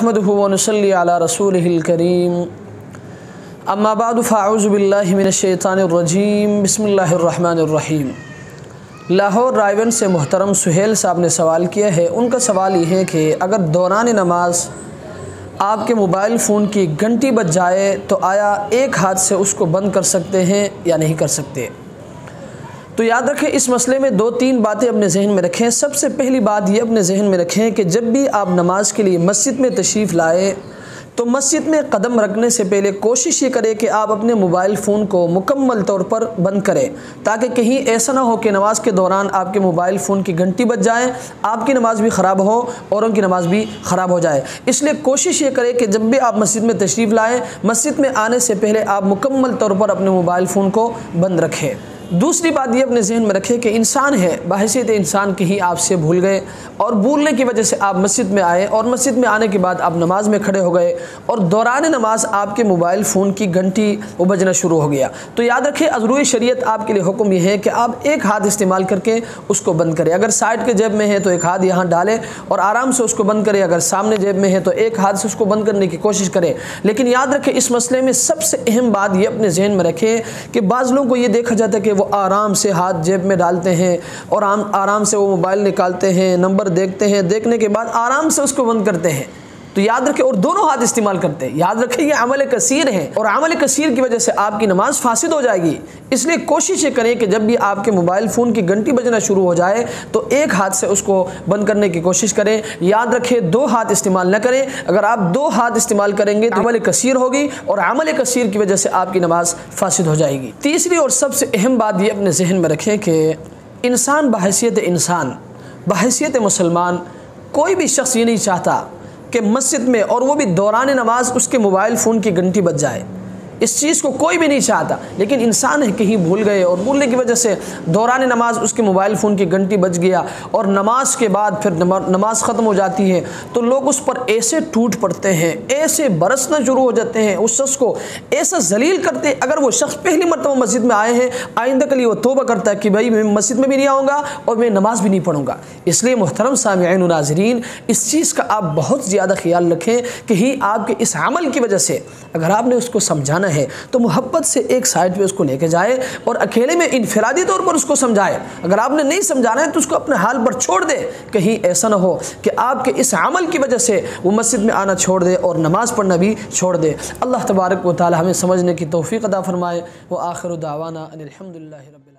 नहमदुहु व नुसल्ली अला रसूलिहिल करीम अम्मा बाद फ़अऊज़ु बिल्लाहि मिनश्शैतानिर्रजीम बिस्मिल्लाहिर्रहमानिर्रहीम। लाहौर रायवन से मोहतरम सुहेल साहब ने सवाल किया है। उनका सवाल ये है कि अगर दौरान नमाज आपके मोबाइल फ़ोन की घंटी बज जाए तो आया एक हाथ से उसको बंद कर सकते हैं या नहीं कर सकते? तो याद रखें, इस मसले में दो तीन बातें अपने जहन में रखें। सबसे पहली बात ये अपने जहन में रखें कि जब भी आप नमाज के लिए मस्जिद में तशरीफ़ लाए तो मस्जिद में कदम रखने से पहले कोशिश ये करें कि आप अपने मोबाइल फ़ोन को मुकम्मल तौर पर बंद करें, ताकि कहीं ऐसा ना हो कि नमाज के दौरान आपके मोबाइल फ़ोन की घंटी बज जाए, आपकी नमाज भी ख़राब हो और उनकी नमाज भी ख़राब हो जाए। इसलिए कोशिश ये करें कि जब भी आप मस्जिद में तशरीफ़ लाएँ, मस्जिद में आने से पहले आप मुकम्मल तौर पर अपने मोबाइल फ़ोन को बंद रखें। दूसरी बात ये अपने जहन में रखें कि इंसान है, बहैसियत इंसान कहीं आपसे भूल गए और भूलने की वजह से आप मस्जिद में आए और मस्जिद में आने के बाद आप नमाज में खड़े हो गए और दौरान नमाज आपके मोबाइल फ़ोन की घंटी वो बजना शुरू हो गया। तो याद रखें, अज़रूरी शरीयत आपके लिए हुक्म यह है कि आप एक हाथ इस्तेमाल करके उसको बंद करें। अगर साइड के जेब में है तो एक हाथ यहाँ डालें और आराम से उसको बंद करें। अगर सामने जेब में है तो एक हाथ से उसको बंद करने की कोशिश करें। लेकिन याद रखें, इस मसले में सबसे अहम बात ये अपने जहन में रखें कि बाज़ लोगों को ये देखा जाता है कि वो आराम से हाथ जेब में डालते हैं और आराम से वो मोबाइल निकालते हैं, नंबर देखते हैं, देखने के बाद आराम से उसको बंद करते हैं। तो याद रखें, और दोनों हाथ इस्तेमाल करते हैं। याद रखें, ये अमल कसीर है और अमल कसीर की वजह से आपकी नमाज फासिद हो जाएगी। इसलिए कोशिश ये करें कि जब भी आपके मोबाइल फ़ोन की घंटी बजना शुरू हो जाए तो एक हाथ से उसको बंद करने की कोशिश करें। याद रखें, दो हाथ इस्तेमाल न करें। अगर आप दो हाथ इस्तेमाल करेंगे तो अमल कसीर होगी और अमल कसीर की वजह से आपकी नमाज फासिद हो जाएगी। तीसरी और सबसे अहम बात ये अपने जहन में रखें कि इंसान बहैसियत मुसलमान कोई भी शख्स ये नहीं चाहता कि मस्जिद में और वो भी दौरान नमाज उसके मोबाइल फ़ोन की घंटी बज जाए। इस चीज़ को कोई भी नहीं चाहता, लेकिन इंसान है कहीं भूल गए और भूलने की वजह से दौरान नमाज उसके मोबाइल फ़ोन की घंटी बज गया और नमाज के बाद फिर नमाज ख़त्म हो जाती है तो लोग उस पर ऐसे टूट पड़ते हैं, ऐसे बरसना शुरू हो जाते हैं, उस शख्स को ऐसा जलील करते हैं। अगर वो शख्स पहली मरतबा मस्जिद में आए हैं, आइंदा के लिए वो तौबा करता है कि भाई मैं मस्जिद में भी नहीं आऊँगा और मैं नमाज भी नहीं पढ़ूँगा। इसलिए मोहतरम सामिईन व नाज़रीन, इस चीज़ का आप बहुत ज़्यादा ख्याल रखें कि ही आपके इस अमल की वजह से अगर आपने उसको समझाना है तो मोहब्बत से एक साइड पे उसको लेके जाए और अकेले में इनफरादी तौर पर उसको समझाए। अगर आपने नहीं समझाना है तो उसको अपने हाल पर छोड़ दे। कहीं ऐसा ना हो कि आपके इस अमल की वजह से वो मस्जिद में आना छोड़ दे और नमाज पढ़ना भी छोड़ दे। अल्लाह तबारक व तआला हमें समझने की तौफीक अता फरमाए। व आखिरु दावाना अनिल हम्दुलिल्लाहि रब्बिल